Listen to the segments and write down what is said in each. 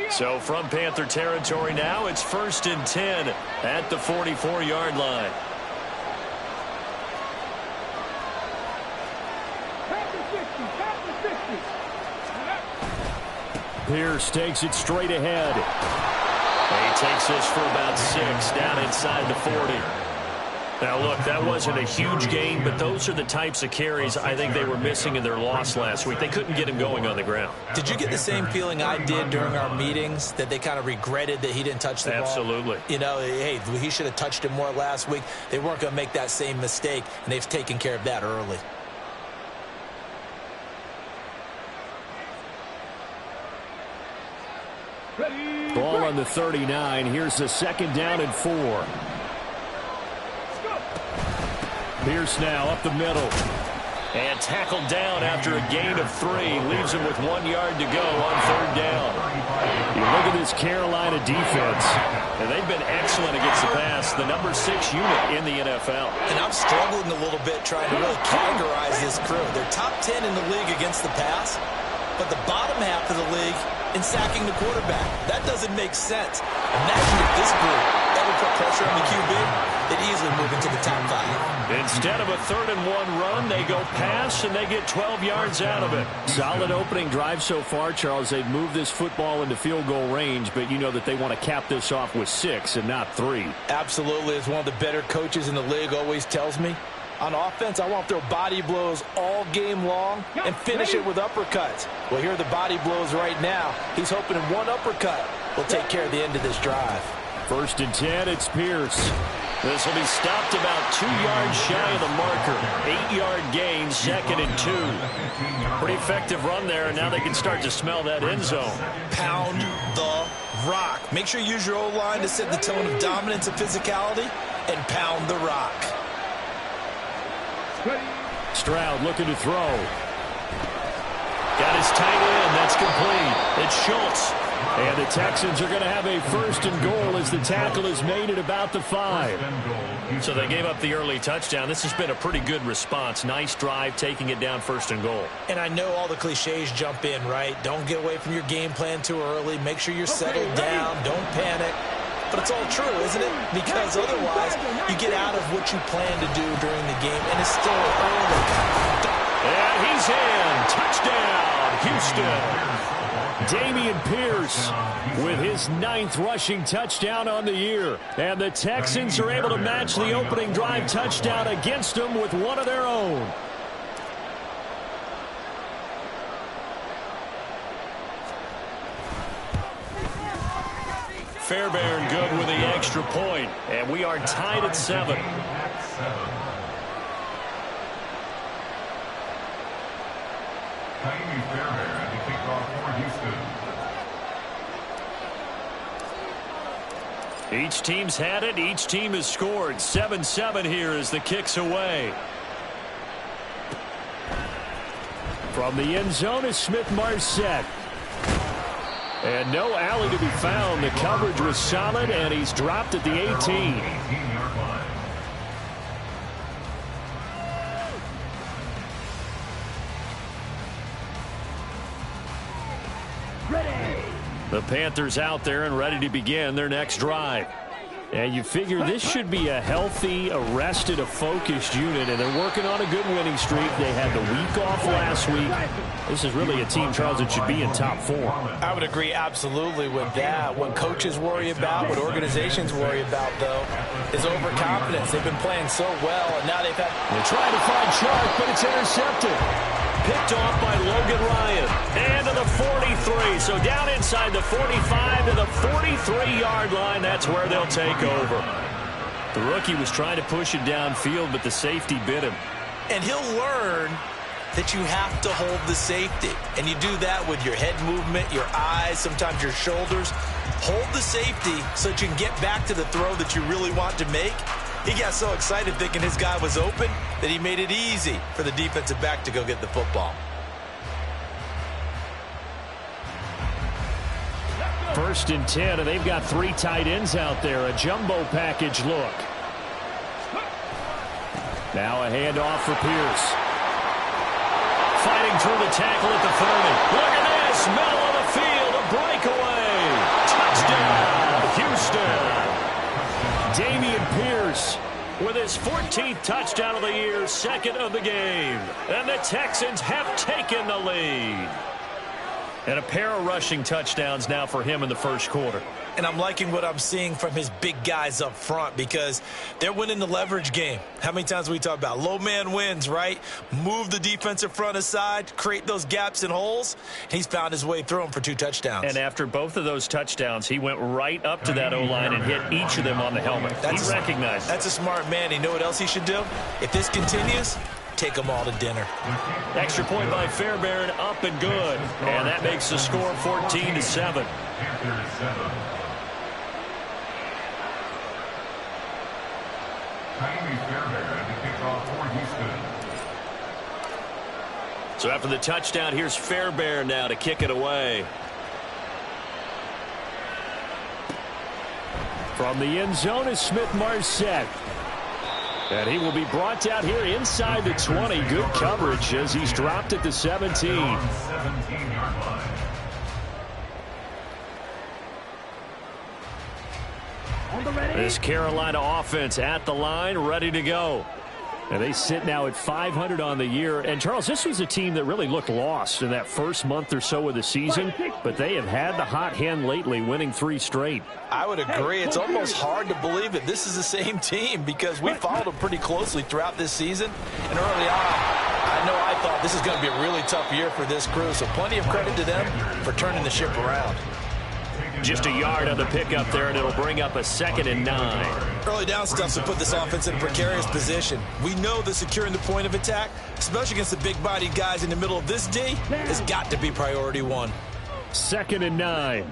So from Panther territory now, it's 1st and 10 at the 44-yard line. Pierce takes it straight ahead. He takes this for about 6 down inside the 40. Now, look, that wasn't a huge gain, but those are the types of carries I think they were missing in their loss last week. They couldn't get him going on the ground. Did you get the same feeling I did during our meetings, that they kind of regretted that he didn't touch the ball? Absolutely. You know, hey, he should have touched it more last week. They weren't going to make that same mistake, and they've taken care of that early. Ball on the 39. Here's the 2nd down and 4. Pierce now up the middle. And tackled down after a gain of 3. Leaves him with 1 yard to go on 3rd down. You look at this Carolina defense. And they've been excellent against the pass. The number 6 unit in the NFL. And I'm struggling a little bit trying to really categorize this crew. They're top 10 in the league against the pass, but the bottom half of the league in sacking the quarterback. That doesn't make sense. Imagine if this group ever put pressure on the QB, they'd easily move into the top 5. Instead of a 3rd and 1 run, they go pass, and they get 12 yards out of it. Solid opening drive so far, Charles. They've moved this football into field goal range, but you know that they want to cap this off with 6 and not 3. Absolutely. As one of the better coaches in the league always tells me, on offense, I want to throw body blows all game long and finish it with uppercuts. Well, here are the body blows right now. He's hoping in one uppercut will take care of the end of this drive. 1st and 10, it's Pierce. This will be stopped about 2 yards shy of the marker. 8-yard gain, 2nd and 2. Pretty effective run there, and now they can start to smell that end zone. Pound the rock. Make sure you use your O-line to set the tone of dominance and physicality, and pound the rock. Stroud looking to throw. Got his tight end. That's complete. It's Schultz. And the Texans are going to have a 1st and goal as the tackle is made at about the 5. So they gave up the early touchdown. This has been a pretty good response. Nice drive, taking it down 1st and goal. And I know all the cliches jump in, right? Don't get away from your game plan too early. Make sure you're settled down. Don't panic. But it's all true, isn't it? Because otherwise, you get out of what you plan to do during the game, and it's still early. And he's in. Touchdown, Houston. Dameon Pierce with his 9th rushing touchdown on the year. And the Texans are able to match the opening drive touchdown against them with one of their own. Fairbairn good with the extra point. And we are tied at 7. Each team's had it. Each team has scored. 7-7 here as the kick's away. From the end zone is Smith-Marset. And no alley to be found. The coverage was solid, and he's dropped at the 18. The Panthers out there and ready to begin their next drive. And you figure this should be a healthy, arrested, a focused unit, and they're working on a good winning streak. They had the week off last week. This is really a team, Charles, that should be in top form. I would agree absolutely with that. What coaches worry about, what organizations worry about, though, is overconfidence. They've been playing so well, and now they've had... They're trying to find Chark, but it's intercepted. Picked off by Logan Ryan. And to the 43. So down inside the 45 to the 43-yard line. That's where they'll take over. The rookie was trying to push it downfield, but the safety bit him. And he'll learn that you have to hold the safety. And you do that with your head movement, your eyes, sometimes your shoulders. Hold the safety so that you can get back to the throw that you really want to make. He got so excited thinking his guy was open that he made it easy for the defensive back to go get the football. 1st and 10, and they've got 3 tight ends out there. A jumbo package look. Now a handoff for Pierce. Fighting through the tackle at the 30. Look at this. Middle of the field. A breakaway. Sanders with his 14th touchdown of the year, second of the game. And the Texans have taken the lead. And a pair of rushing touchdowns now for him in the first quarter. And I'm liking what I'm seeing from his big guys up front because they're winning the leverage game. How many times we talk about low man wins, right? Move the defensive front aside, create those gaps and holes. He's found his way through them for 2 touchdowns. And after both of those touchdowns, he went right up to that O-line and hit each of them on the helmet. He recognized it. That's a smart man. You know what else he should do? If this continues, take them all to dinner. Extra point by Fairbairn, up and good. And that makes the score 14-7. So after the touchdown, here's Fairbairn now to kick it away. From the end zone is Smith-Marsette. And he will be brought down here inside the 20. Good coverage as he's dropped at the 17. This Carolina offense at the line, ready to go. And they sit now at 500 on the year. And, Charles, this was a team that really looked lost in that first month or so of the season. But they have had the hot hand lately, winning 3 straight. I would agree. It's almost hard to believe that this is the same team because we followed them pretty closely throughout this season. And early on, I thought this is going to be a really tough year for this crew. So plenty of credit to them for turning the ship around. Just a yard on the pickup there, and it'll bring up a 2nd and 9. Early down stuff to put this offense in a precarious position. We know that securing the point of attack, especially against the big-bodied guys in the middle of this D, has got to be priority 1. 2nd and 9.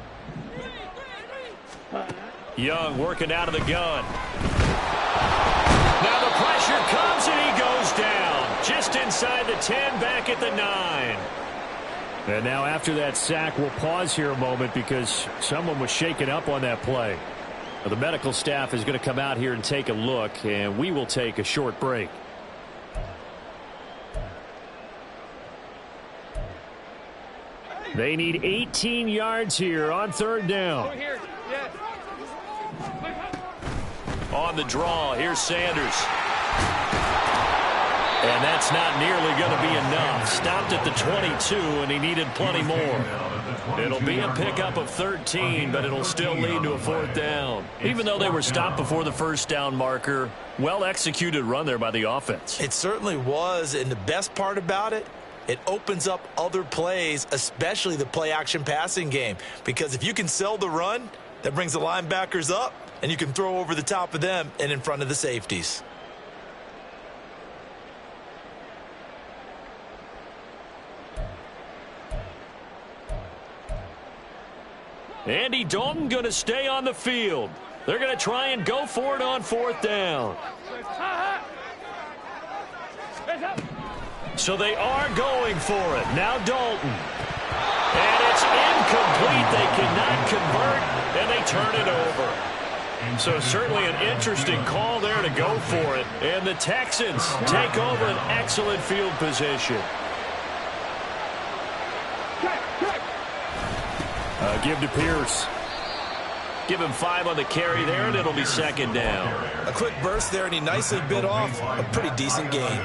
Young working out of the gun. Now the pressure comes, and he goes down. Just inside the 10, back at the 9. And now after that sack, we'll pause here a moment because someone was shaken up on that play. Well, the medical staff is going to come out here and take a look, and we will take a short break. They need 18 yards here on 3rd down. On the draw, here's Sanders. And that's not nearly going to be enough. Stopped at the 22, and he needed plenty more. It'll be a pickup of 13, but it'll still lead to a 4th down. Even though they were stopped before the 1st down marker, well-executed run there by the offense. It certainly was, and the best part about it, it opens up other plays, especially the play-action passing game. Because if you can sell the run, that brings the linebackers up, and you can throw over the top of them and in front of the safeties. Andy Dalton going to stay on the field. They're going to try and go for it on 4th down. So they are going for it. Now Dalton. And it's incomplete. They cannot convert, and they turn it over. So certainly an interesting call there to go for it. And the Texans take over an excellent field position. Give to Pierce. Give him 5 on the carry there, and it'll be 2nd down. A quick burst there, and he nicely bit off a pretty decent gain.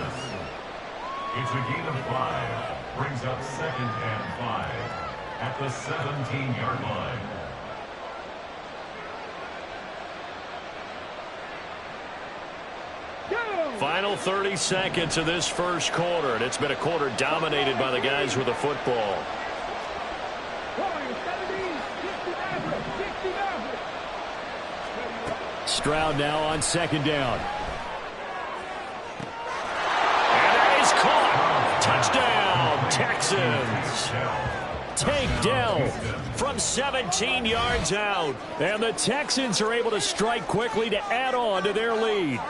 It's a gain of 5. Brings up 2nd and 5 at the 17-yard line. Final 30 seconds of this first quarter, and it's been a quarter dominated by the guys with the football. Stroud now on 2nd down. And that is caught. Touchdown, Texans. Takedown From 17 yards out. And the Texans are able to strike quickly to add on to their lead.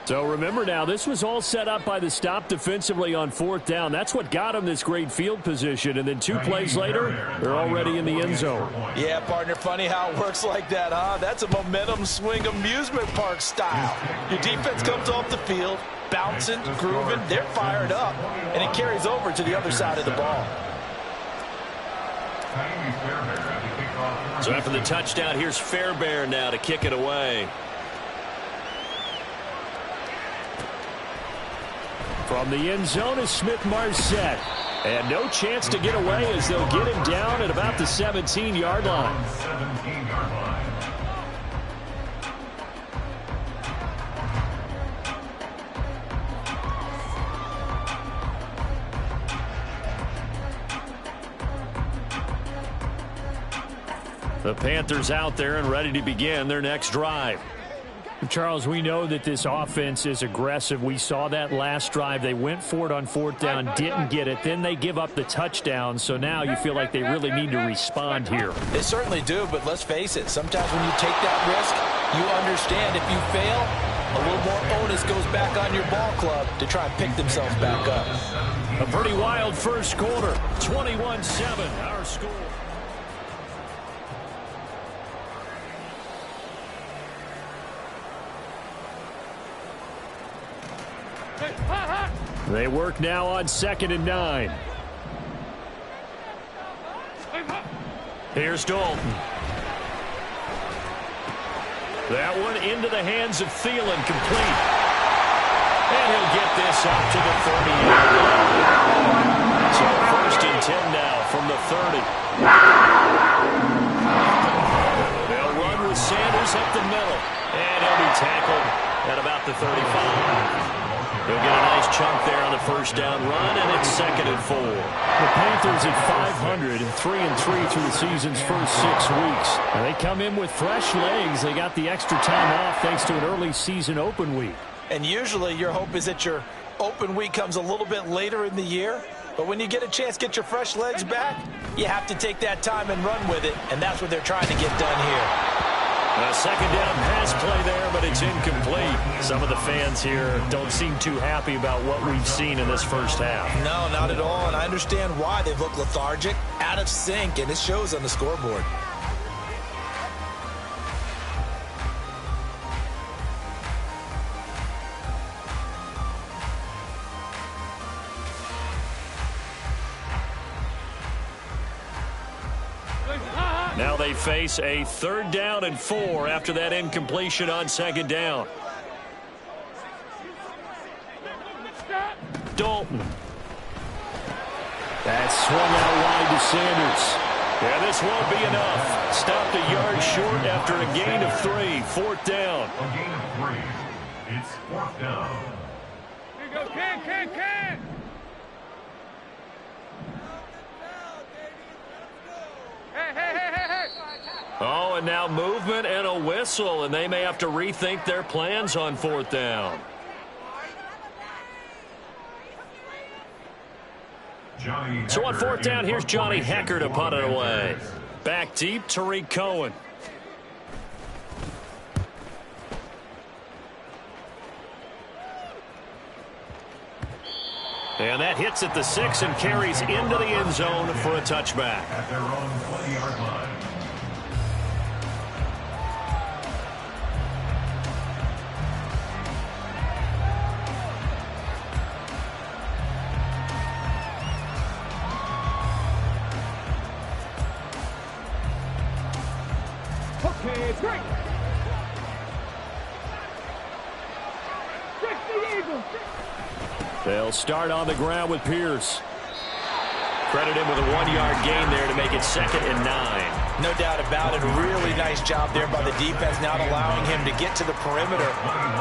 So remember now, this was all set up by the stop defensively on 4th down. That's what got them this great field position. And then 2 plays later, they're already in the end zone. Yeah, partner, funny how it works like that, huh? That's a momentum swing amusement park style. Your defense comes off the field, bouncing, grooving, they're fired up, and it carries over to the other side of the ball. So after the touchdown, here's Fairbairn now to kick it away. From the end zone is Smith-Marsette. And no chance to get away as they'll get him down at about the 17-yard line. 17-yard line. The Panthers out there and ready to begin their next drive. Charles, we know that this offense is aggressive. We saw that last drive. They went for it on fourth down, didn't get it. Then they give up the touchdown. So now you feel like they really need to respond here. They certainly do, but let's face it. Sometimes when you take that risk, you understand if you fail, a little more onus goes back on your ball club to try and pick themselves back up. A pretty wild first quarter. 21-7, our score. They work now on 2nd and 9. Here's Dalton. That one into the hands of Thielen, complete. And he'll get this up to the 30-yard line. So 1st and 10 now from the 30. They'll run with Sanders up the middle. And he'll be tackled at about the 35. He'll get a nice chunk there on the first down run, and it's 2nd and 4. The Panthers at 500 and 3-3 through the season's first 6 weeks. And they come in with fresh legs. They got the extra time off thanks to an early season open week. And usually your hope is that your open week comes a little bit later in the year. But when you get a chance to get your fresh legs back, you have to take that time and run with it. And that's what they're trying to get done here. A 2nd down pass play there, but it's incomplete. Some of the fans here don't seem too happy about what we've seen in this first half. No, not at all, and I understand why. They've looked lethargic, out of sync, and it shows on the scoreboard. Now they face a 3rd down and 4 after that incompletion on 2nd down. Dalton. That swung out wide to Sanders. Yeah, this won't be enough. Stopped a yard short after a gain of 3. 4th down. A gain of 3. It's 4th down. Here you go, Ken. Hey. Oh, and now movement and a whistle, and they may have to rethink their plans on 4th down. So on 4th down, here's Johnny Hekker to punt it away. Back deep, Tariq Cohen. And that hits at the 6 and carries into the end zone for a touchback. At their own 20-yard line. Okay, it's great. Check the Eagles. They'll start on the ground with Pierce. Credit him with a 1-yard gain there to make it 2nd and 9. No doubt about it. A really nice job there by the defense, not allowing him to get to the perimeter.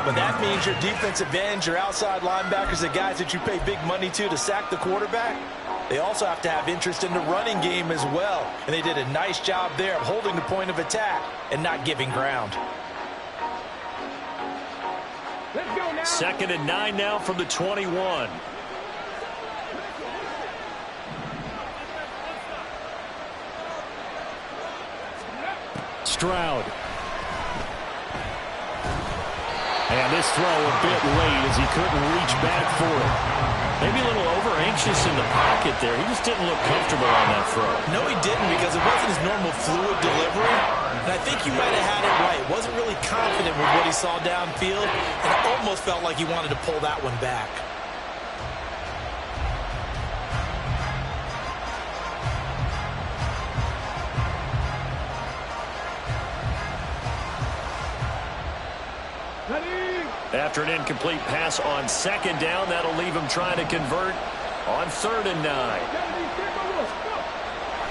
But that means your defensive ends, your outside linebackers, the guys that you pay big money to sack the quarterback, they also have to have interest in the running game as well. And they did a nice job there of holding the point of attack and not giving ground. Let's go now. 2nd and 9 now from the 21. Stroud. And this throw a bit late as he couldn't reach back for it. Maybe a little over-anxious in the pocket there. He just didn't look comfortable on that throw. No, he didn't, because it wasn't his normal fluid delivery. And I think he might have had it right. Wasn't really confident with what he saw downfield, and it almost felt like he wanted to pull that one back. Ready? After an incomplete pass on second down, that'll leave him trying to convert on 3rd and 9.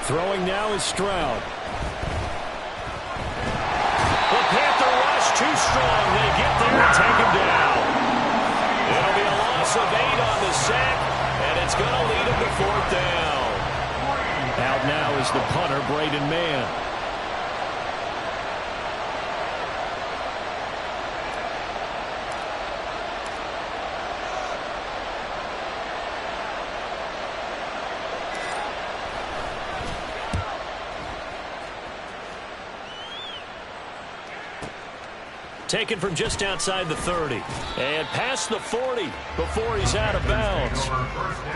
Throwing now is Stroud. The Panther rush too strong. They get there and take him down. It'll be a loss of 8 on the sack, and it's going to lead him to 4th down. Out now is the punter, Braden Mann. Taken from just outside the 30. And past the 40 before he's out of bounds.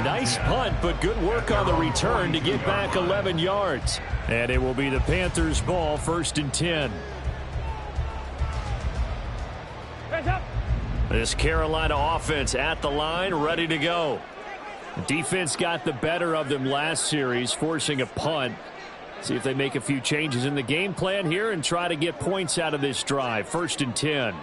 Nice punt, but good work on the return to get back 11 yards. And it will be the Panthers' ball, 1st and 10. This Carolina offense at the line, ready to go. The defense got the better of them last series, forcing a punt. See if they make a few changes in the game plan here and try to get points out of this drive. 1st and 10.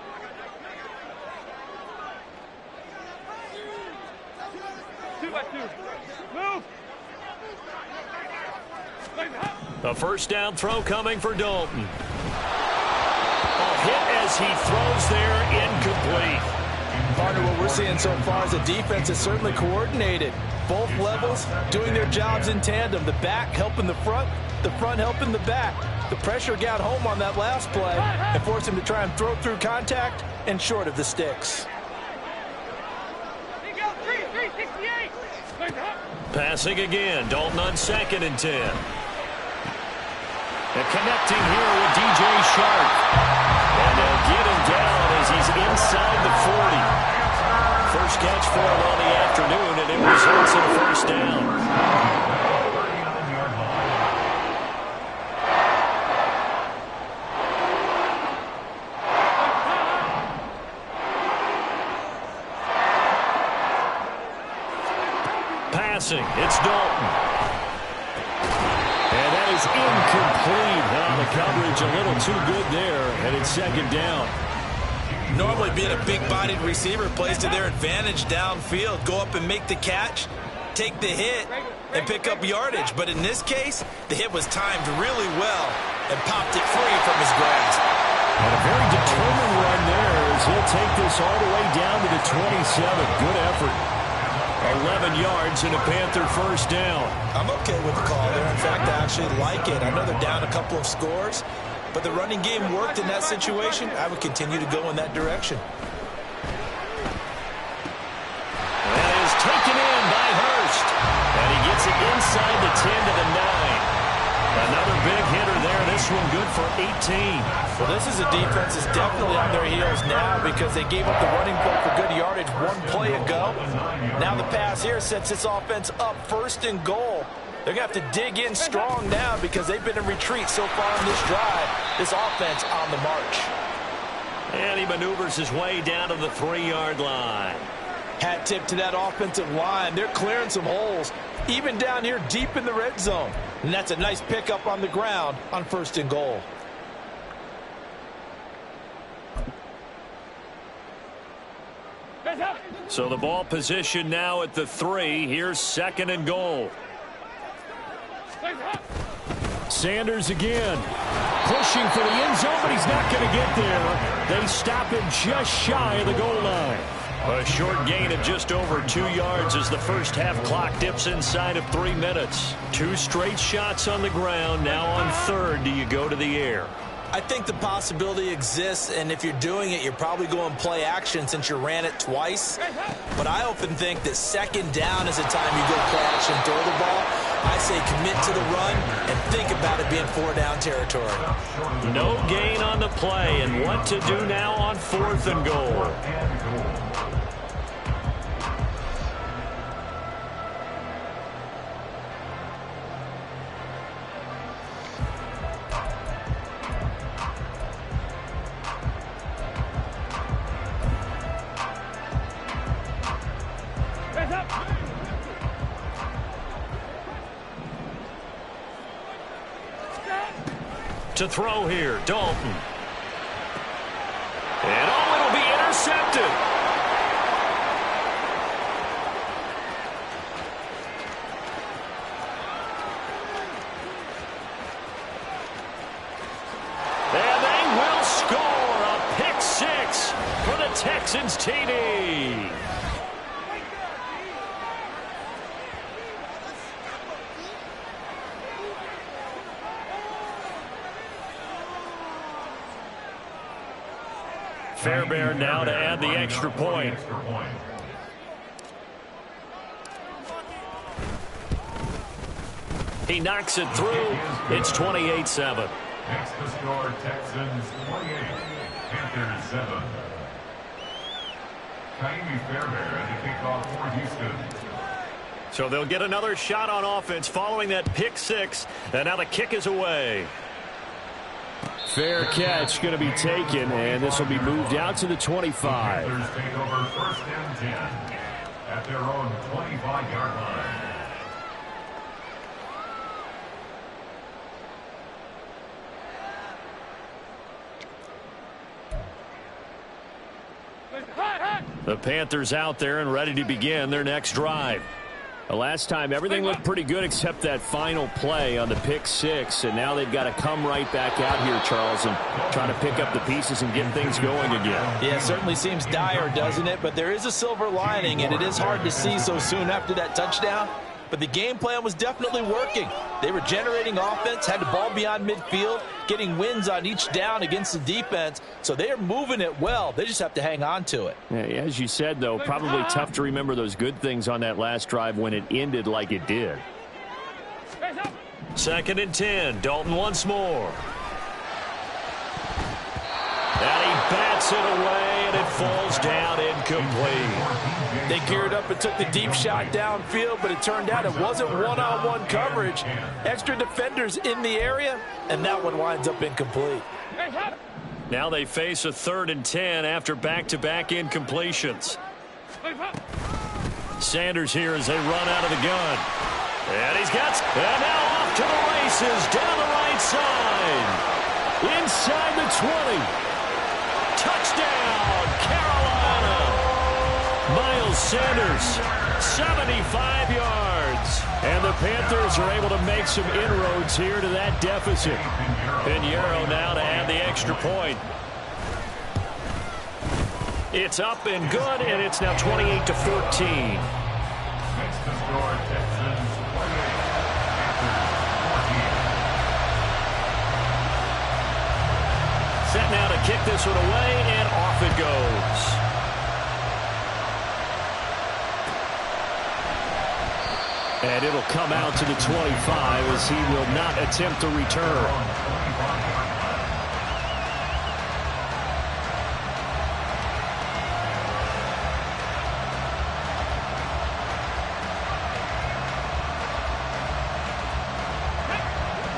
A first down throw coming for Dalton. A hit as he throws there, incomplete. Partner, what we're seeing so far is the defense is certainly coordinated. Both levels doing their jobs in tandem. The back helping the front helping the back. The pressure got home on that last play and forced him to try and throw through contact and short of the sticks. Passing again. Dalton on 2nd and 10. And connecting here with DJ Shark. And they'll get him down as he's inside the 40. First catch for him on the afternoon, and it results in a first down. Passing, it's Dalton. And that is incomplete. Well, the coverage a little too good there, and it's 2nd down. Normally being a big-bodied receiver plays to their advantage downfield. Go up and make the catch, take the hit, and pick up yardage. But in this case, the hit was timed really well and popped it free from his grasp. And a very determined run there as he'll take this all the way down to the 27. Good effort. 11 yards and a Panther first down. I'm okay with the call there. In fact, I actually like it. I know they're down a couple of scores, but the running game worked in that situation. I would continue to go in that direction. That is taken in by Hurst. And he gets it inside the 10 to the 9. Another big hitter there. This one good for 18. Well, this is a defense that's definitely on their heels now because they gave up the running play for good yardage one play ago. Now the pass here sets this offense up 1st and goal. They're going to have to dig in strong now because they've been in retreat so far in this drive. This offense on the march. And he maneuvers his way down to the 3-yard line. Hat tip to that offensive line. They're clearing some holes, even down here deep in the red zone. And that's a nice pickup on the ground on 1st and goal. So the ball position now at the 3. Here's 2nd and goal. Sanders again. Pushing for the end zone, but he's not going to get there. They stop him just shy of the goal line. A short gain of just over 2 yards as the first half clock dips inside of 3 minutes. 2 straight shots on the ground. Now on 3rd, do you go to the air? I think the possibility exists, and if you're doing it, you're probably going play action since you ran it twice. But I often think that 2nd down is the time you go play action, throw the ball. I say commit to the run and think about it being 4-down territory. No gain on the play, and what to do now on 4th and goal. To throw here, Dalton. And it'll be intercepted. pick six for the Texans TD. Fairbairn now to add the extra point. He knocks it through. It's 28-7. Next to score, Texans 28, Panthers 7. Ka'imi Fairbairn at the kickoff for Houston. So they'll get another shot on offense following that pick six. And now the kick is away. Fair catch going to be taken, and this will be moved out to the 25. Panthers take over first and 10 at their own 25-yard line. The Panthers out there and ready to begin their next drive. The last time, everything looked pretty good except that final play on the pick six, and now they've got to come right back out here, Charles, and try to pick up the pieces and get things going again. Yeah, it certainly seems dire, doesn't it? But there is a silver lining, and it is hard to see so soon after that touchdown. But the game plan was definitely working. They were generating offense, had the ball beyond midfield, getting wins on each down against the defense. So they are moving it well. They just have to hang on to it. Yeah, as you said, though, probably tough to remember those good things on that last drive when it ended like it did. Second and 10. Dalton once more. And he bats it away, and it falls down incomplete. They geared up and took the deep shot downfield, but it turned out it wasn't one-on-one coverage. Extra defenders in the area, and that one winds up incomplete. Now they face a 3rd and 10 after back-to-back incompletions. Sanders here as they run out of the gun. And he's got... And now off to the races down the right side. Inside the 20. Touchdown, Carolina. Miles Sanders, 75 yards. And the Panthers are able to make some inroads here to that deficit. Pinheiro now to add the extra point. It's up and good, and it's now 28-14. Next to score, Texans 28, Set now to kick this one away, and off it goes. And it'll come out to the 25 as he will not attempt to return.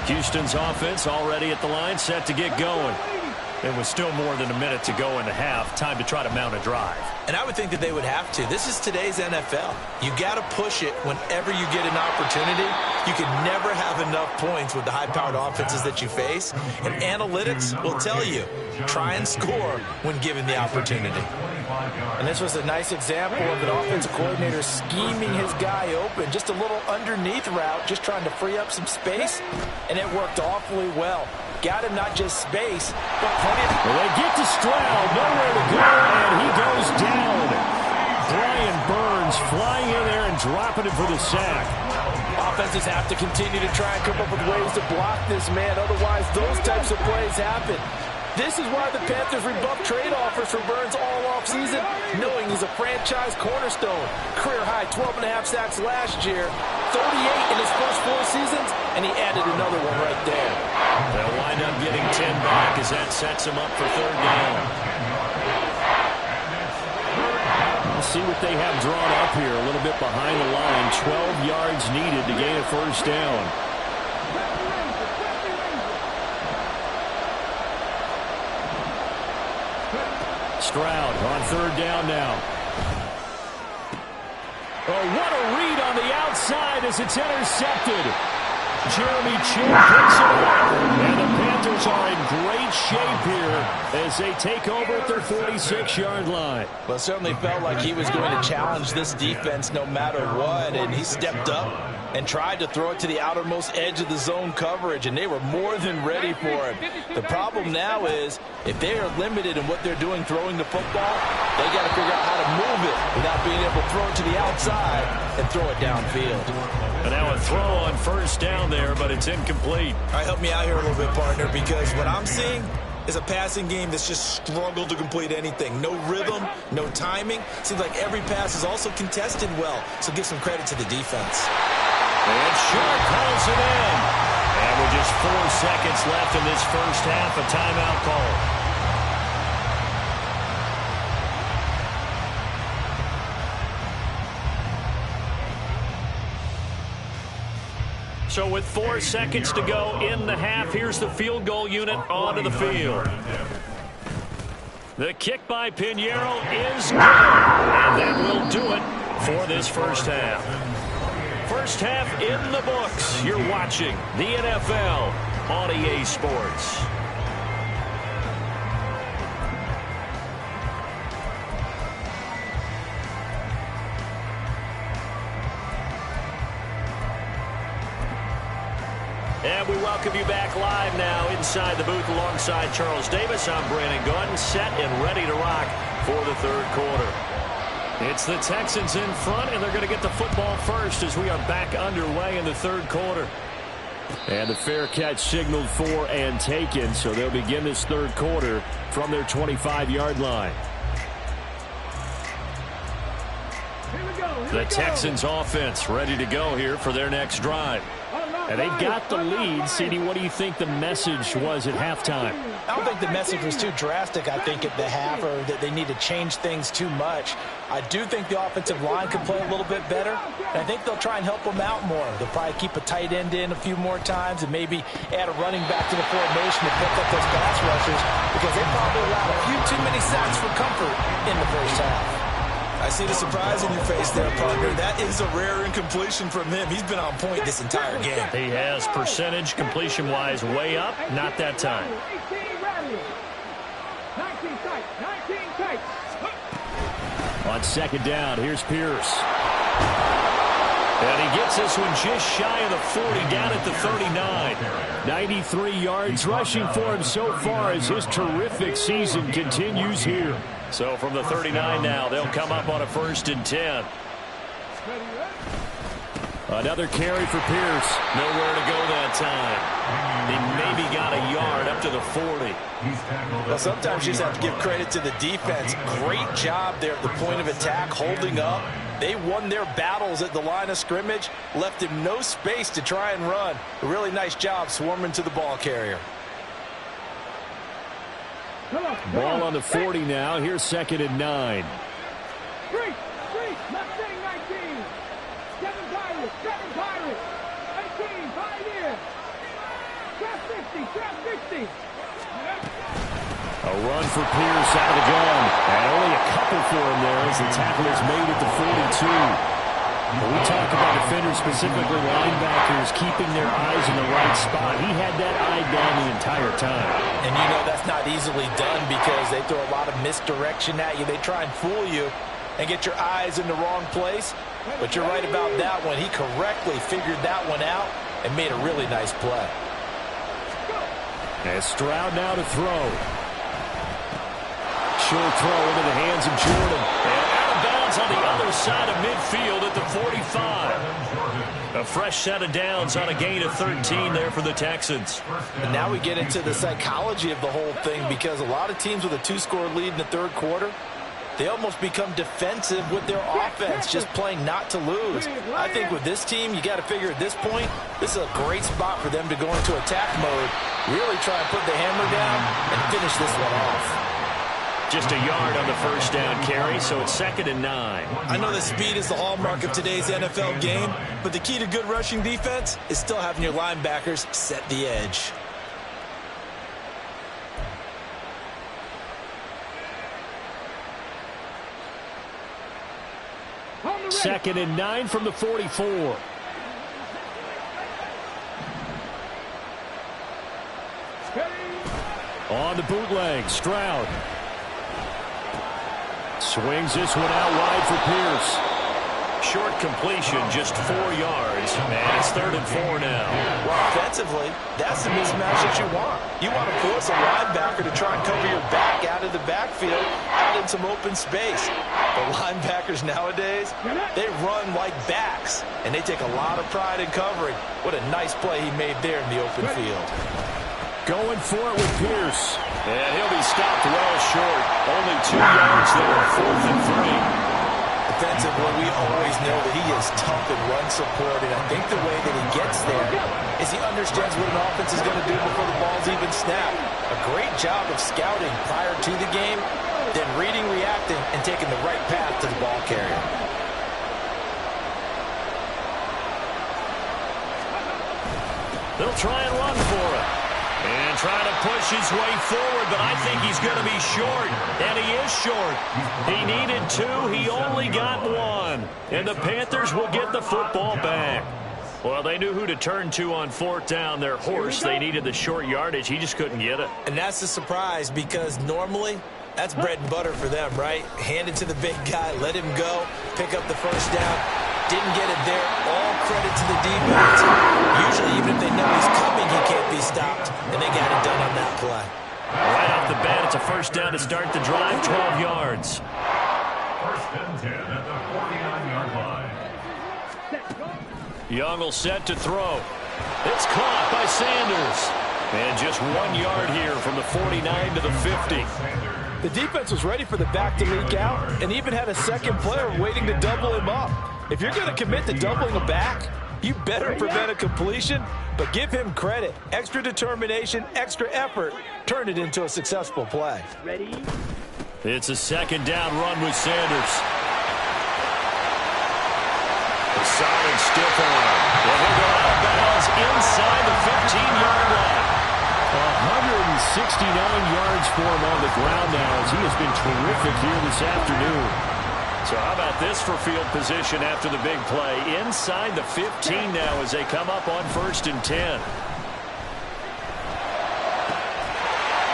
Houston's offense already at the line, set to get going. And with still more than a minute to go in the half, time to try to mount a drive. And I would think that they would have to. This is today's NFL. You got to push it whenever you get an opportunity. You can never have enough points with the high-powered offenses that you face. And analytics will tell you, try and score when given the opportunity. And this was a nice example of an offensive coordinator scheming his guy open. Just a little underneath route, just trying to free up some space. And it worked awfully well. Got him not just space, but plenty of... Well, they get to Stroud, nowhere to go, and he goes down. Brian Burns flying in there and dropping it for the sack. Offenses have to continue to try and come up with ways to block this man. Otherwise, those types of plays happen. This is why the Panthers rebuffed trade offers for Burns all offseason, knowing he's a franchise cornerstone. Career-high 12.5 sacks last year, 38 in his first 4 seasons, and he added another one right there. They'll wind up getting 10 back as that sets him up for 3rd down. We'll see what they have drawn up here, a little bit behind the line. 12 yards needed to gain a 1st down. Stroud on 3rd down now. Oh, what a read on the outside as it's intercepted. Jeremy Chin picks it up, and the Panthers are in great shape here as they take over at their 46-yard line. Well, it certainly felt like he was going to challenge this defense no matter what, and he stepped up and tried to throw it to the outermost edge of the zone coverage, and they were more than ready for it. The problem now is if they are limited in what they're doing throwing the football, they got to figure out how to move it without being able to throw it to the outside and throw it downfield. And now a throw on first down there, but it's incomplete. All right, help me out here a little bit, partner, because what I'm seeing is a passing game that's just struggled to complete anything. No rhythm, no timing. Seems like every pass is also contested well, so give some credit to the defense. And Sharp calls it in. And with just 4 seconds left in this first half, a timeout call. So with 4 seconds to go in the half, here's the field goal unit onto the field. The kick by Pinheiro is good. And that will do it for this first half. First half in the books. You're watching the NFL on EA Sports. And we welcome you back live now inside the booth alongside Charles Davis. I'm Brandon Gaudin, set and ready to rock for the third quarter. It's the Texans in front, and they're going to get the football first as we are back underway in the third quarter. And the fair catch signaled for and taken, so they'll begin this third quarter from their 25-yard line. The Texans offense ready to go here for their next drive. And they've got the lead. CD, what do you think the message was at halftime? I don't think the message was too drastic, I think, at the half, or that they need to change things too much. I do think the offensive line can play a little bit better, and I think they'll try and help them out more. They'll probably keep a tight end in a few more times and maybe add a running back to the formation to pick up those pass rushers, because they probably allowed a few too many sacks for comfort in the first half. I see the surprise in your face there, partner. That is a rare incompletion from him. He's been on point this entire game. He has percentage completion-wise way up. Not that time. 19 tight. On second down, here's Pierce. And he gets this one just shy of the 40, down at the 39. 93 yards rushing for him so far as his terrific season continues here. So from the 39 now, they'll come up on a 1st and 10. Another carry for Pierce. Nowhere to go that time. He maybe got a yard up to the 40. Well, sometimes you just have to give credit to the defense. Great job there at the point of attack, holding up. They won their battles at the line of scrimmage, left him no space to try and run. A really nice job swarming to the ball carrier. Ball on the 40 now. Here's 2nd and 9. Three, Mustang 19. 7 Pirates. 18, 5 years. Trap 50. A run for Pierce out of the gun. And only a couple for him there as the tackle is made at the 42. When we talk about defenders, specifically linebackers, keeping their eyes in the right spot, he had that eye down the entire time. And you know that's not easily done because they throw a lot of misdirection at you. They try and fool you and get your eyes in the wrong place. But you're right about that one. He correctly figured that one out and made a really nice play. And Stroud now to throw. Short throw into the hands of Jordan. And out of bounds on the other side of midfield at the 45. A fresh set of downs on a gain of 13 there for the Texans. And now we get into the psychology of the whole thing, because a lot of teams with a 2-score lead in the third quarter, they almost become defensive with their offense, just playing not to lose. I think with this team, you got to figure at this point, this is a great spot for them to go into attack mode, really try and put the hammer down and finish this one off. Just a yard on the first down carry, so it's 2nd and 9. I know that speed is the hallmark of today's NFL game, but the key to good rushing defense is still having your linebackers set the edge. Second and 9 from the 44. Steady On the bootleg, Stroud. Swings this one out wide for Pierce. Short completion, just 4 yards. And it's 3rd and 4 now. Well, offensively, that's the mismatch that you want. You want to force a linebacker to try and cover your back out of the backfield, out in some open space. The linebackers nowadays, they run like backs, and they take a lot of pride in covering. What a nice play he made there in the open field. Going for it with Pierce. And he'll be stopped well short. Only 2 yards there, 4th and 3. Defensively, we always know that he is tough in run support, and I think the way that he gets there is he understands what an offense is going to do before the ball's even snapped. A great job of scouting prior to the game, then reading, reacting, and taking the right path to the ball carrier. They'll try and run for it. And trying to push his way forward, but I think he's going to be short. And he is short. He needed 2. He only got 1. And the Panthers will get the football back. Well, they knew who to turn to on 4th down. Their horse, they needed the short yardage. He just couldn't get it. And that's a surprise because normally that's bread and butter for them, right? Hand it to the big guy, let him go, pick up the first down. Didn't get it there. All credit to the defense. Usually, even if they know he's coming, he can't be stopped. And they got it done on that play. Right off the bat, it's a first down to start the drive, 12 yards. 1st and 10 at the 49-yard line. Young will set to throw. It's caught by Sanders. And just 1 yard here from the 49 to the 50. The defense was ready for the back to leak out and even had a second player waiting to double him up. If you're going to commit to doubling a back, you better prevent a completion, but give him credit. Extra determination, extra effort, turn it into a successful play. Ready? It's a 2nd down run with Sanders. A solid stiff arm. And he'll go out of bounds inside the 15-yard line. 169 yards for him on the ground now as he has been terrific here this afternoon. So how about this for field position after the big play? Inside the 15 now as they come up on 1st and 10.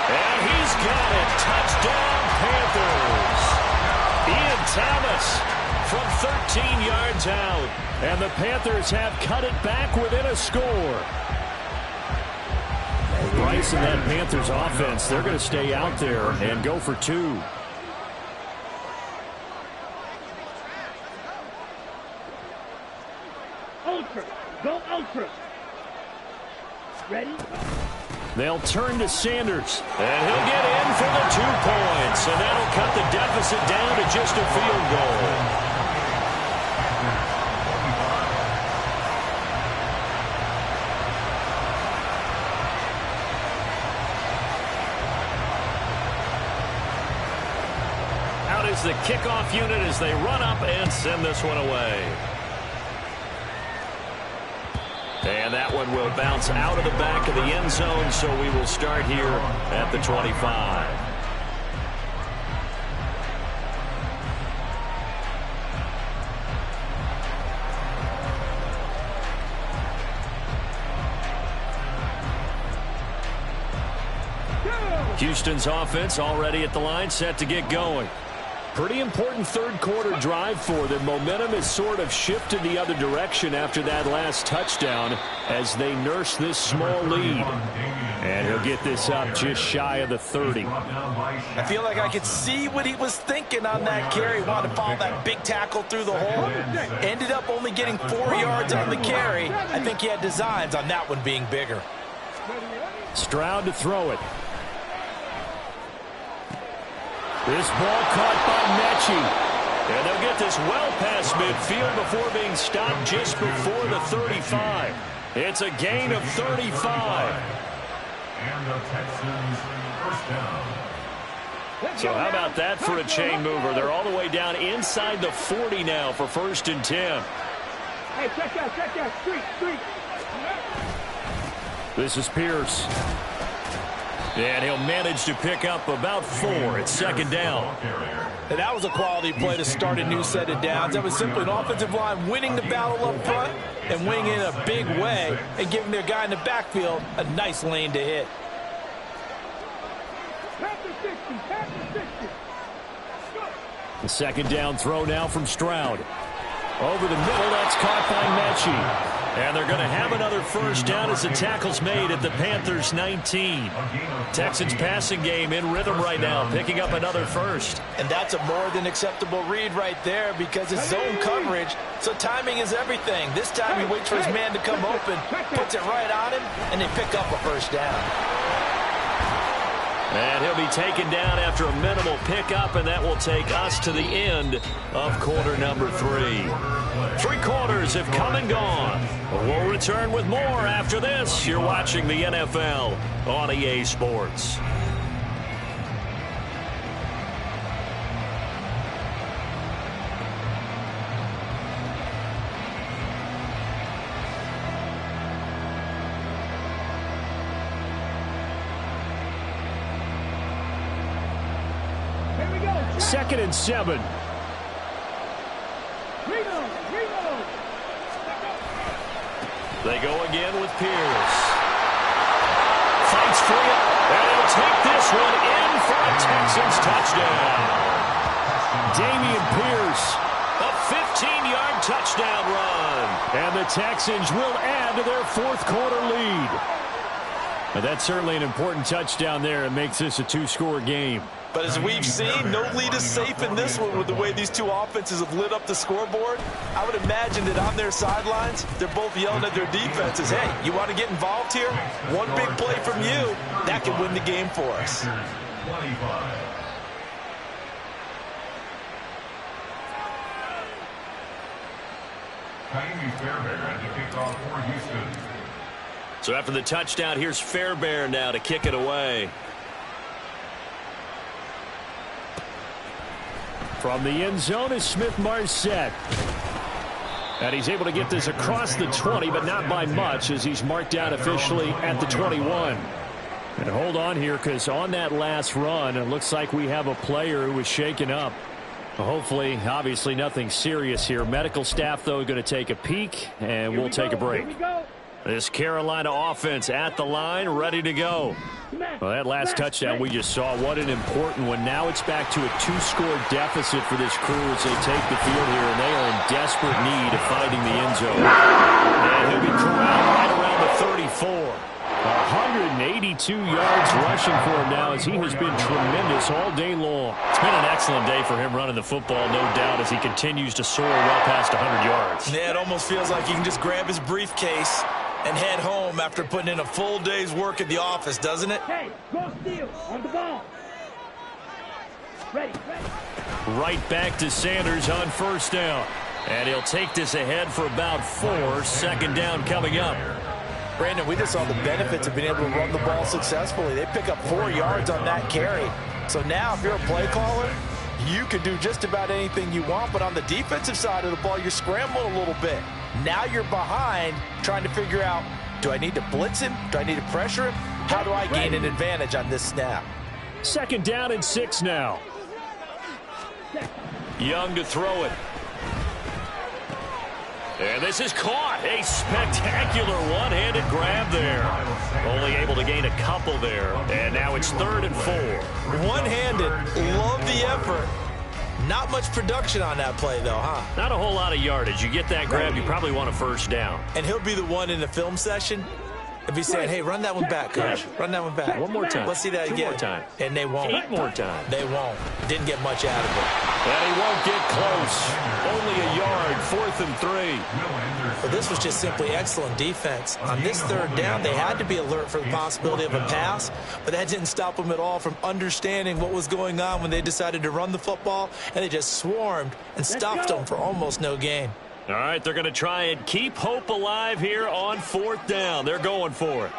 And he's got it. Touchdown, Panthers. Ian Thomas from 13 yards out. And the Panthers have cut it back within a score. Bryce and that Panthers offense, they're going to stay out there and go for 2. Ultra. Go ultra. Ready? They'll turn to Sanders. And he'll get in for the 2 points. And that'll cut the deficit down to just a field goal. Out is the kickoff unit as they run up and send this one away. And that one will bounce out of the back of the end zone, so we will start here at the 25. Houston's offense already at the line, set to get going. Pretty important 3rd quarter drive for them. Momentum has sort of shifted the other direction after that last touchdown as they nurse this small lead. And he'll get this up just shy of the 30. I feel like I could see what he was thinking on that carry. Wanted to follow that big tackle through the hole. Ended up only getting 4 yards on the carry. I think he had designs on that one being bigger. Stroud to throw it. This ball caught by Mechie. And they'll get this well past midfield before being stopped just before the 35. It's a gain of 35. And the Texans first down. So how about that for a chain mover? They're all the way down inside the 40 now for 1st and 10. Hey, check out. Street. This is Pierce. And he'll manage to pick up about 4. It's 2nd down. And that was a quality play to start a new set of downs. That was simply an offensive line winning the battle up front and winning in a big way and giving their guy in the backfield a nice lane to hit. The second down throw now from Stroud. Over the middle, that's caught by Mechie. And they're going to have another first down as the tackle's made at the Panthers' 19. Texans passing game in rhythm right now, picking up another first. And that's a more than acceptable read right there because it's zone coverage, so timing is everything. This time he waits for his man to come open, puts it right on him, and they pick up a first down. And he'll be taken down after a minimal pickup, and that will take us to the end of quarter number 3. 3 quarters have come and gone. We'll return with more after this. You're watching the NFL on EA Sports. Second and 7. They go again with Pierce. Fights for it, and he'll take this one in for a Texans touchdown. Dameon Pierce, a 15-yard touchdown run. And the Texans will add to their 4th quarter lead. And that's certainly an important touchdown there. It makes this a 2-score game. But as we've seen, no lead is safe in this one with the way these two offenses have lit up the scoreboard. I would imagine that on their sidelines, they're both yelling at their defenses, hey, you want to get involved here? One big play from you, that could win the game for us. 25. Ka'imi Fairbairn at the kickoff for Houston. So after the touchdown, here's Fairbairn now to kick it away. From the end zone is Smith-Marsette. And he's able to get this across the 20, but not by much, as he's marked down officially at the 21. And hold on here, because on that last run, it looks like we have a player who was shaken up. Hopefully, obviously, nothing serious here. Medical staff, though, going to take a peek, and we'll take a break. This Carolina offense at the line, ready to go. Well, that last touchdown we just saw, what an important one. Now it's back to a 2-score deficit for this crew as they take the field here, and they are in desperate need of finding the end zone. And he'll be corralled right around the 34. 182 yards rushing for him now, as he has been tremendous all day long. It's been an excellent day for him running the football, no doubt, as he continues to soar well past 100 yards. Yeah, it almost feels like he can just grab his briefcase and head home after putting in a full day's work at the office, doesn't it? Hey, go steal on the ball. Ready. Right back to Sanders on first down. And he'll take this ahead for about 4. Second down coming up. Brandon, we just saw the benefits of being able to run the ball successfully. They pick up 4 yards on that carry. So now if you're a play caller, you can do just about anything you want. But on the defensive side of the ball, you're scrambling a little bit. Now you're behind trying to figure out, do I need to blitz him? Do I need to pressure him? How do I gain an advantage on this snap? Second down and 6 now. Young to throw it. And this is caught. A spectacular one-handed grab there. Only able to gain a couple there. And now it's 3rd and 4. One-handed. Love the effort. Not much production on that play, though, huh? Not a whole lot of yardage. You get that grab, you probably want a first down. And he'll be the one in the film session if he's saying, hey, run that one back, coach. Run that one back. One more time. Let's see that again. 2 more time. And they won't. 8 more times. They won't. Didn't get much out of it. And he won't get close. Only a yard. 4th and 3. But this was just simply excellent defense. On this 3rd down, they had to be alert for the possibility of a pass, but that didn't stop them at all from understanding what was going on when they decided to run the football, and they just swarmed and stopped them for almost no gain. All right, they're going to try and keep hope alive here on 4th down. They're going for it.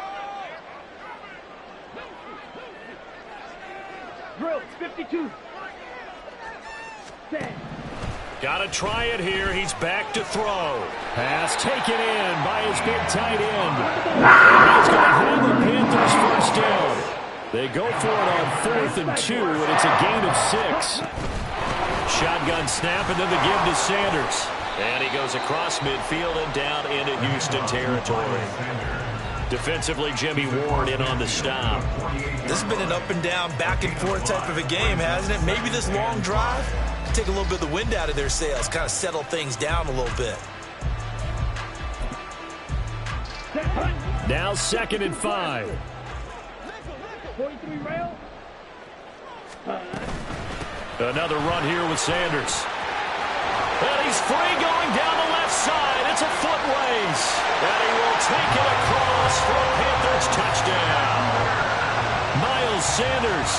Drill, 52. Set. Got to try it here. He's back to throw. Pass taken in by his big tight end. And he's going to have the Panthers first down. They go for it on 4th and 2, and it's a gain of 6. Shotgun snap, and then the give to Sanders. And he goes across midfield and down into Houston territory. Defensively, Jimmy Ward in on the stop. This has been an up and down, back and forth type of a game, hasn't it? Maybe this long drive take a little bit of the wind out of their sails, kind of settle things down a little bit. Now 2nd and 5. 43 rail. Another run here with Sanders. And he's free going down the left side. It's a foot race. And he will take it across for a Panthers touchdown. Miles Sanders,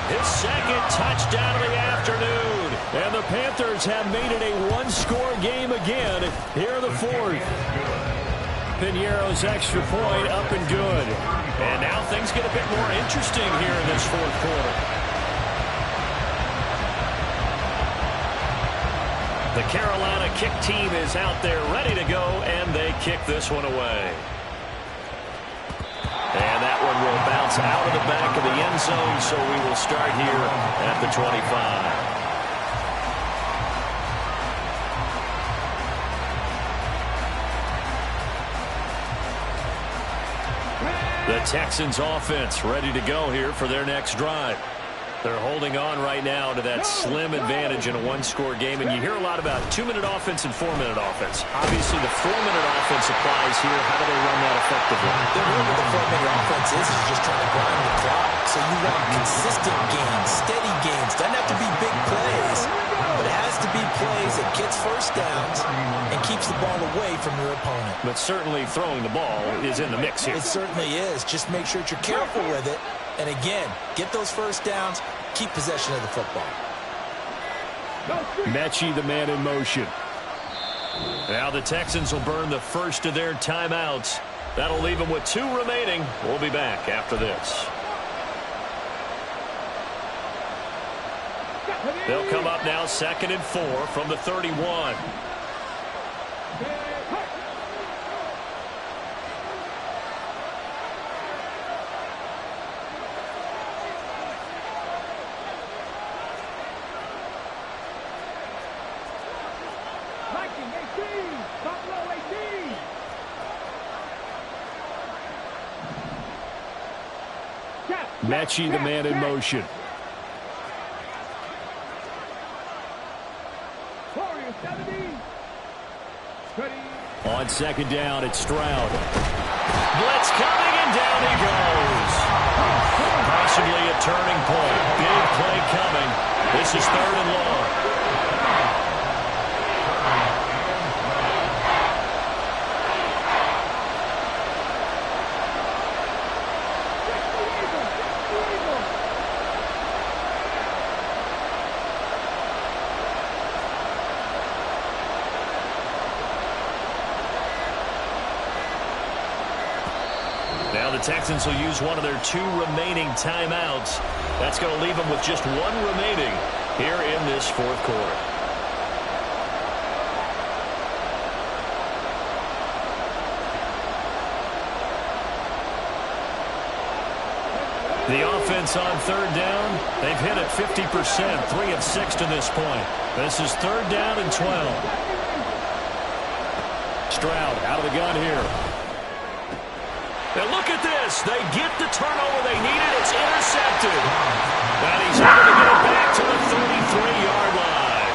his 2nd touchdown of the afternoon. And the Panthers have made it a one-score game again here in the 4th. Piñeiro's extra point up and good. And now things get a bit more interesting here in this 4th quarter. The Carolina kick team is out there ready to go, and they kick this one away. And that one will bounce out of the back of the end zone, so we will start here at the 25. The Texans offense ready to go here for their next drive. They're holding on right now to that slim advantage in a one-score game, and you hear a lot about 2-minute offense and 4-minute offense. Obviously, the 4-minute offense applies here. How do they run that effectively? The rule with the 4-minute offense is just trying to grind the clock. So you want consistent gains, steady gains. Doesn't have to be big plays, but it has to be plays that gets first downs and keeps the ball away from your opponent. But certainly throwing the ball is in the mix here. It certainly is. Just make sure that you're careful with it. And again, get those first downs, keep possession of the football. Mechie, the man in motion. Now the Texans will burn the first of their timeouts. That'll leave them with 2 remaining. We'll be back after this. They'll come up now 2nd and 4 from the 31. Mechie, the man in motion. On 2nd down, it's Stroud. Blitz coming, and down he goes. Possibly a turning point. Big play coming. This is 3rd and long. Now the Texans will use one of their 2 remaining timeouts. That's going to leave them with just 1 remaining here in this 4th quarter. The offense on 3rd down, they've hit it 50%, 3 of 6 to this point. This is 3rd down and 12. Stroud out of the gun here. And look at this. They get the turnover they needed. It's intercepted. And he's able to get it back to the 33-yard line.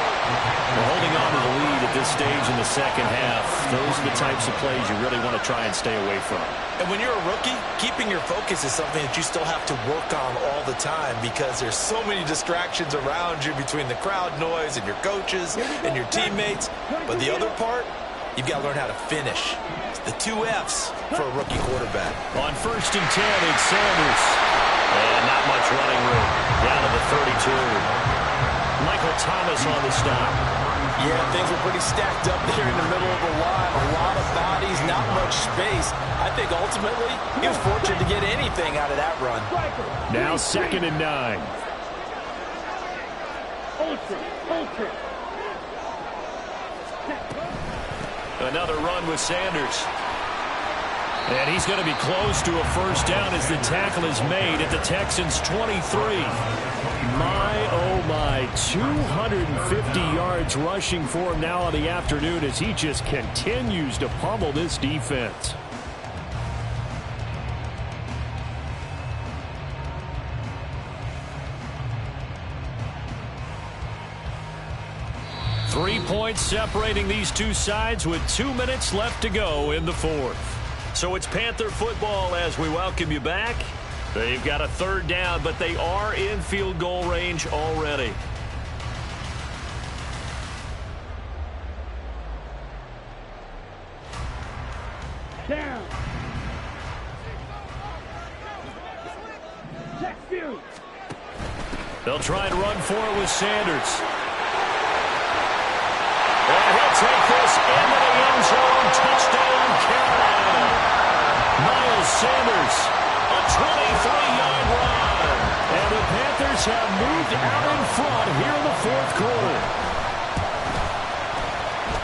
We're holding on to the lead at this stage in the 2nd half. Those are the types of plays you really want to try and stay away from. And when you're a rookie, keeping your focus is something that you still have to work on all the time because there's so many distractions around you between the crowd noise and your coaches and your teammates. But the other part, you've got to learn how to finish. It's the 2 F's for a rookie quarterback. On 1st and 10, it's Sanders. And not much running room. Down to the 32. Michael Thomas on the stop. Yeah, things were pretty stacked up there in the middle of the line. A lot of bodies, not much space. I think ultimately he was fortunate to get anything out of that run. Now 2nd and 9. Another run with Sanders. And he's going to be close to a first down as the tackle is made at the Texans' 23. My, oh my, 250 yards rushing for him now on the afternoon as he just continues to pummel this defense. 3 points separating these two sides with 2 minutes left to go in the fourth. So it's Panther football as we welcome you back. They've got a third down, but they are in field goal range already. Down. Check view. They'll try and run for it with Sanders. And he'll take this into the end zone. Touchdown, Carolina. Miles Sanders. A 23-yard run. And the Panthers have moved out in front here in the fourth quarter.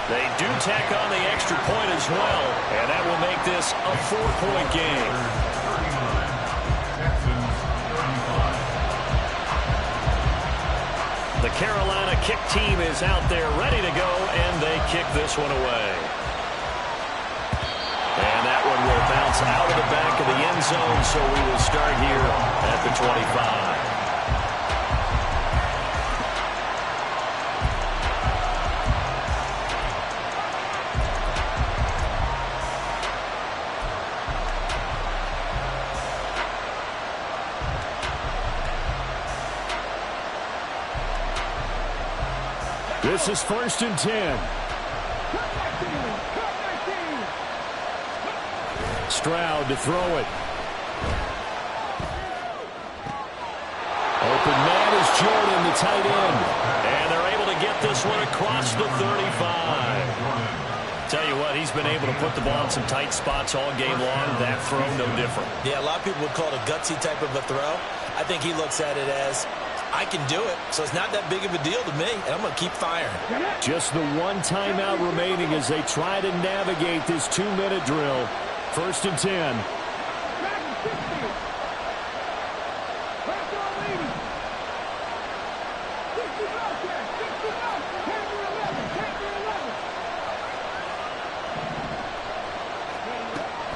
They do tack on the extra point as well, and that will make this a 4-point game. The Carolina kick team is out there ready to go, and they kick this one away. And that one will bounce out of the back of the end zone, so we will start here at the 25. This is 1st and 10. Stroud to throw it. Open man is Jordan, the tight end. And they're able to get this one across the 35. Tell you what, he's been able to put the ball in some tight spots all game long. That throw, no different. Yeah, a lot of people would call it a gutsy type of a throw. I think he looks at it as, I can do it, so it's not that big of a deal to me, and I'm going to keep firing. Just the one timeout remaining as they try to navigate this 2-minute drill. 1st and 10.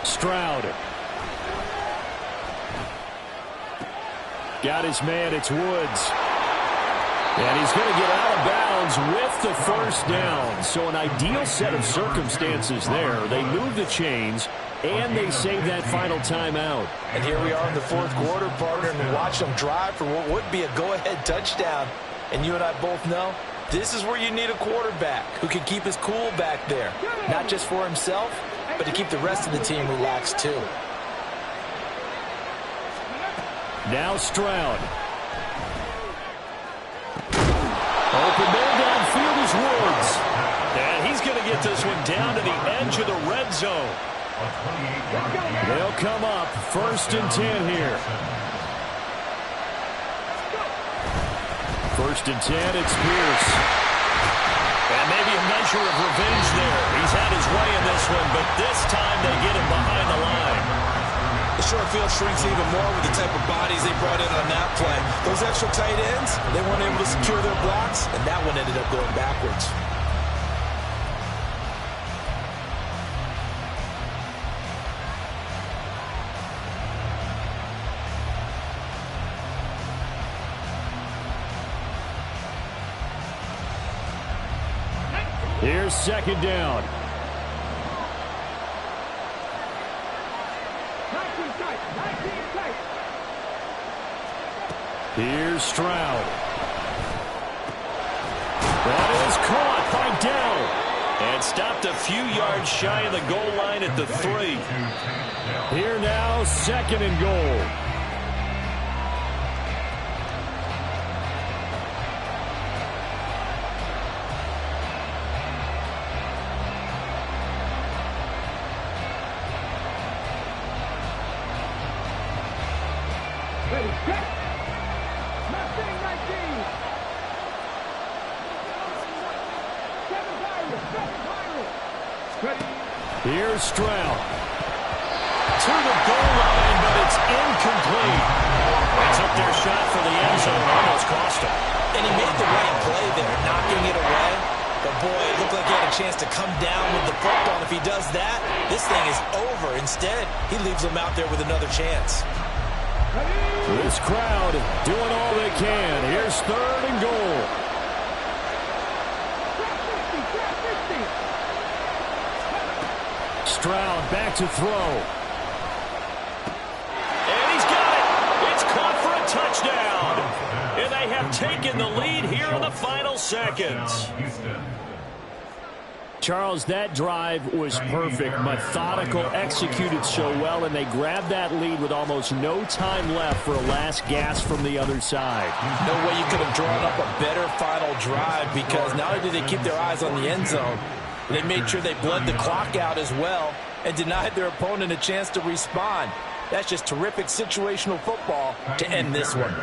Stroud. Got his man, it's Woods. And he's going to get out of bounds with the first down. So an ideal set of circumstances there. They move the chains, and they save that final timeout. And here we are in the fourth quarter, partner, and we watch them drive for what would be a go-ahead touchdown. And you and I both know this is where you need a quarterback who can keep his cool back there. Not just for himself, but to keep the rest of the team relaxed too. Now Stroud. Open man downfield is Woods. And he's going to get this one down to the edge of the red zone. They'll come up 1st and 10 here. 1st and 10, it's Pierce. And maybe a measure of revenge there. He's had his way in this one, but this time they get him behind the line. The short field shrinks even more with the type of bodies they brought in on that play. Those extra tight ends, they weren't able to secure their blocks, and that one ended up going backwards. Here's 2nd down. Here's Stroud. That is caught by Dell. And stopped a few yards shy of the goal line at the 3. Here now, 2nd and goal. Here's Stroud. To the goal line, but it's incomplete. They took their shot for the end zone, almost cost him. And he made the right play there, knocking it away. But boy, it looked like he had a chance to come down with the football. And if he does that, this thing is over. Instead, he leaves him out there with another chance. This crowd doing all they can. Here's 3rd and goal. round, back to throw. And he's got it. It's caught for a touchdown. And they have taken the lead here in the final seconds. Charles, that drive was perfect, methodical, executed so well, and they grabbed that lead with almost no time left for a last gasp from the other side. No way you could have drawn up a better final drive, because not only did they keep their eyes on the end zone, they made sure they bled the clock out as well and denied their opponent a chance to respond. That's just terrific situational football to end this one.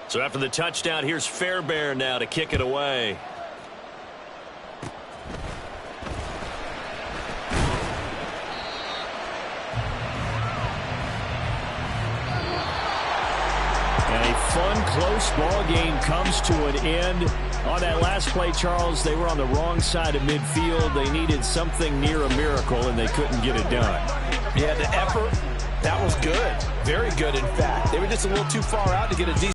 So after the touchdown, here's Fairbairn now to kick it away. And a fun, close ball game comes to an end. On that last play, Charles, they were on the wrong side of midfield. They needed something near a miracle, and they couldn't get it done. Yeah, the effort, that was good. Very good, in fact. They were just a little too far out to get a decent